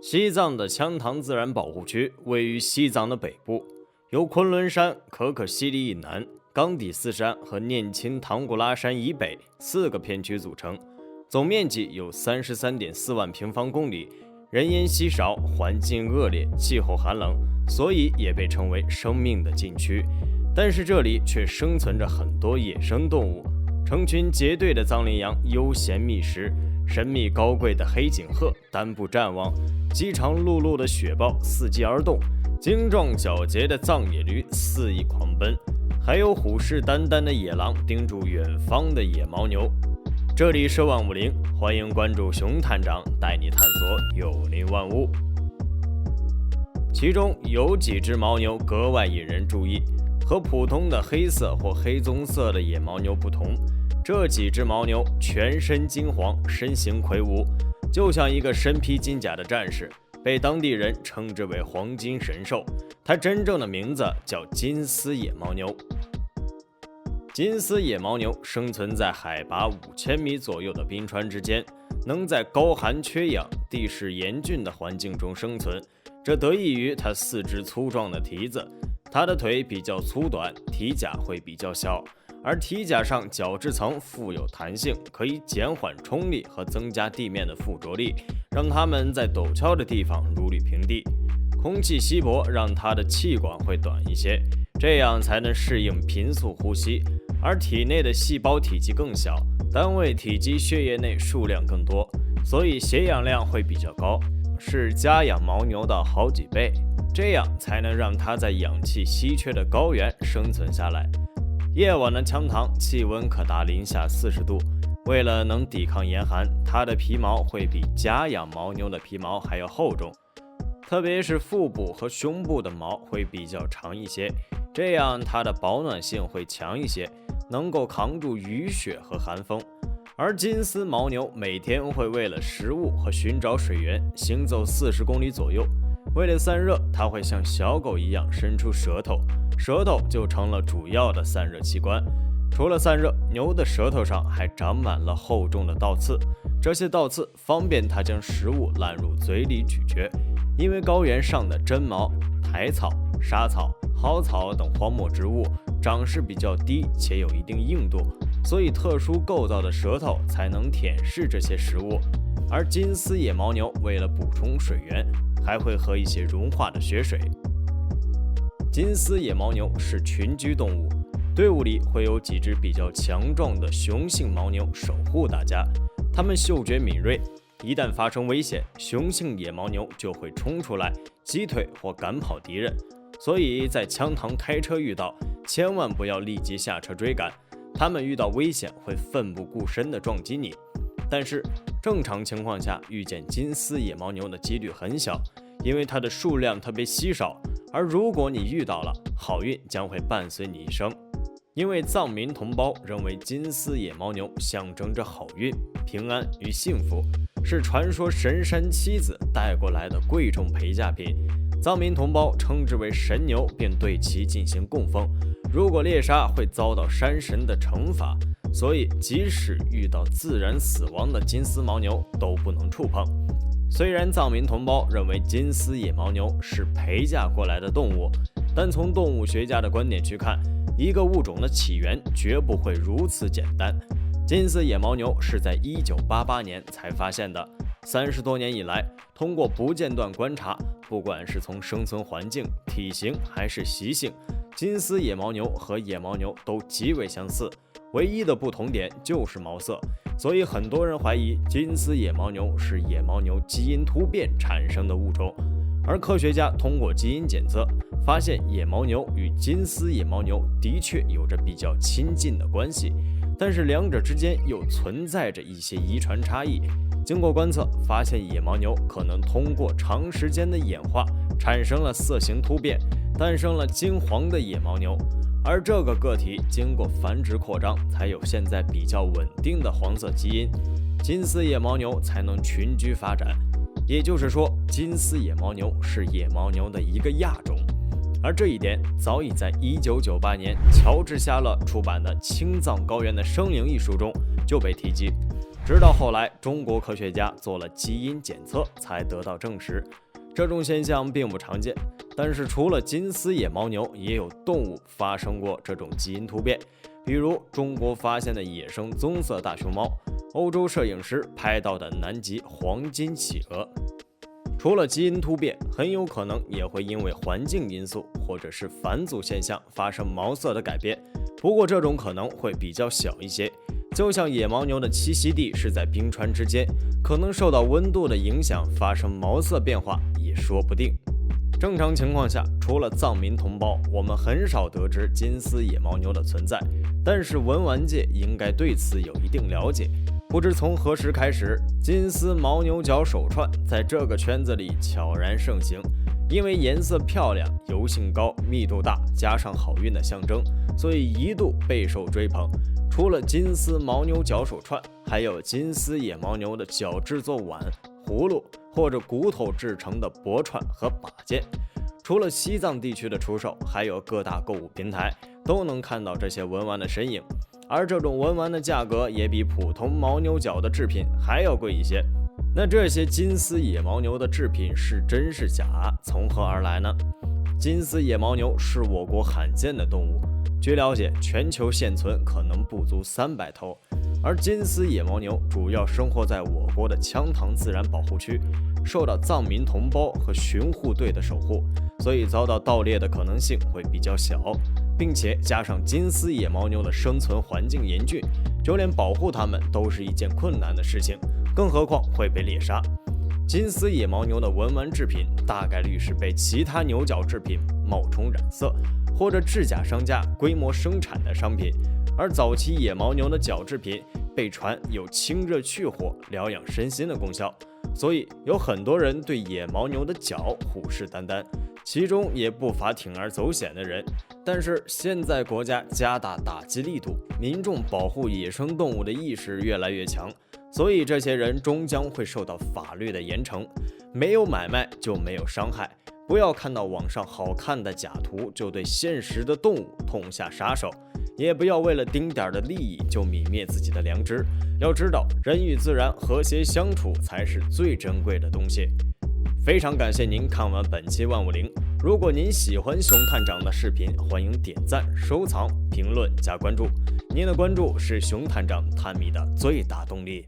西藏的羌塘自然保护区位于西藏的北部，由昆仑山、可可西里以南、冈底斯山和念青唐古拉山以北4个片区组成，总面积有33.4万平方公里，人烟稀少，环境恶劣，气候寒冷，所以也被称为生命的禁区。但是这里却生存着很多野生动物，成群结队的藏羚羊悠闲觅食，神秘高贵的黑颈鹤单步站望，饥肠辘辘的雪豹伺机而动，精壮皎洁的藏野驴肆意狂奔，还有虎视眈眈的野狼盯住远方的野牦牛。这里是万物林，欢迎关注熊探长带你探索有灵万物。其中有几只牦牛格外引人注意，和普通的黑色或黑棕色的野牦牛不同，这几只牦牛全身金黄，身形魁梧，就像一个身披金甲的战士，被当地人称之为黄金神兽。它真正的名字叫金丝野牦牛。金丝野牦牛生存在海拔5000米左右的冰川之间，能在高寒缺氧、地势严峻的环境中生存，这得益于它四肢粗壮的蹄子。它的腿比较粗短，蹄甲会比较小，而蹄甲上角质层富有弹性，可以减缓冲力和增加地面的附着力，让它们在陡峭的地方如履平地。空气稀薄让它的气管会短一些，这样才能适应频速呼吸，而体内的细胞体积更小，单位体积血液内数量更多，所以血氧量会比较高，是家养牦牛的好几倍，这样才能让它在氧气稀缺的高原生存下来。夜晚的羌塘气温可达零下40度，为了能抵抗严寒，它的皮毛会比家养牦牛的皮毛还要厚重，特别是腹部和胸部的毛会比较长一些，这样它的保暖性会强一些，能够扛住雨雪和寒风。而金丝牦牛每天会为了食物和寻找水源行走40公里左右，为了散热，它会像小狗一样伸出舌头，舌头就成了主要的散热器官。除了散热，牛的舌头上还长满了厚重的倒刺，这些倒刺方便它将食物揽入嘴里咀嚼。因为高原上的针毛、苔草、沙草、蒿草等荒漠植物长势比较低且有一定硬度，所以特殊构造的舌头才能舔舐这些食物。而金丝野牦牛为了补充水源，还会喝一些融化的雪水。金丝野牦牛是群居动物，队伍里会有几只比较强壮的雄性牦牛守护大家，它们嗅觉敏锐，一旦发生危险，雄性野牦牛就会冲出来击退或赶跑敌人，所以在羌塘开车遇到，千万不要立即下车追赶，它们遇到危险会奋不顾身地撞击你。但是正常情况下遇见金丝野牦牛的几率很小，因为它的数量特别稀少，而如果你遇到了，好运将会伴随你一生。因为藏民同胞认为金丝野牦牛象征着好运、平安与幸福，是传说神山妻子带过来的贵重陪嫁品，藏民同胞称之为神牛，并对其进行供奉，如果猎杀会遭到山神的惩罚，所以即使遇到自然死亡的金丝牦牛都不能触碰。虽然藏民同胞认为金丝野牦牛是陪嫁过来的动物，但从动物学家的观点去看，一个物种的起源绝不会如此简单。金丝野牦牛是在1988年才发现的，30多年以来，通过不间断观察，不管是从生存环境、体型还是习性，金丝野牦牛和野牦牛都极为相似，唯一的不同点就是毛色，所以很多人怀疑金丝野牦牛是野牦牛基因突变产生的物种。而科学家通过基因检测，发现野牦牛与金丝野牦牛的确有着比较亲近的关系，但是两者之间又存在着一些遗传差异。经过观测，发现野牦牛可能通过长时间的演化，产生了色型突变，诞生了金黄的野牦牛，而这个个体经过繁殖扩张，才有现在比较稳定的黄色基因，金丝野牦牛才能群居发展。也就是说，金丝野牦牛是野牦牛的一个亚种，而这一点早已在1998年乔治·夏勒出版的《青藏高原的生灵》一书中就被提及。直到后来中国科学家做了基因检测才得到证实。这种现象并不常见，但是除了金丝野牦牛，也有动物发生过这种基因突变，比如中国发现的野生棕色大熊猫，欧洲摄影师拍到的南极黄金企鹅。除了基因突变，很有可能也会因为环境因素或者是返祖现象发生毛色的改变，不过这种可能会比较小一些。就像野牦牛的栖息地是在冰川之间，可能受到温度的影响发生毛色变化也说不定。正常情况下，除了藏民同胞，我们很少得知金丝野牦牛的存在，但是文玩界应该对此有一定了解。不知从何时开始，金丝牦牛角手串在这个圈子里悄然盛行，因为颜色漂亮、油性高、密度大，加上好运的象征，所以一度备受追捧。除了金丝牦牛角手串，还有金丝野牦牛的角制作碗、葫芦或者骨头制成的钵串和把件。除了西藏地区的出售，还有各大购物平台都能看到这些文玩的身影，而这种文玩的价格也比普通牦牛角的制品还要贵一些。那这些金丝野牦牛的制品是真是假，从何而来呢？金丝野牦牛是我国罕见的动物，据了解，全球现存可能不足300头，而金丝野牦牛主要生活在我国的羌塘自然保护区，受到藏民同胞和巡护队的守护，所以遭到盗猎的可能性会比较小，并且加上金丝野牦牛的生存环境严峻，就连保护它们都是一件困难的事情，更何况会被猎杀。金丝野牦牛的文玩制品大概率是被其他牛角制品冒充染色，或者制假商家规模生产的商品，而早期野牦牛的角制品被传有清热去火、疗养身心的功效，所以有很多人对野牦牛的角虎视眈眈，其中也不乏铤而走险的人。但是现在国家加大打击力度，民众保护野生动物的意识越来越强，所以这些人终将会受到法律的严惩。没有买卖就没有伤害，不要看到网上好看的假图就对现实的动物痛下杀手，也不要为了丁点的利益就泯灭自己的良知。要知道，人与自然和谐相处才是最珍贵的东西。非常感谢您看完本期万物灵。如果您喜欢熊探长的视频，欢迎点赞、收藏、评论加关注。您的关注是熊探长探秘的最大动力。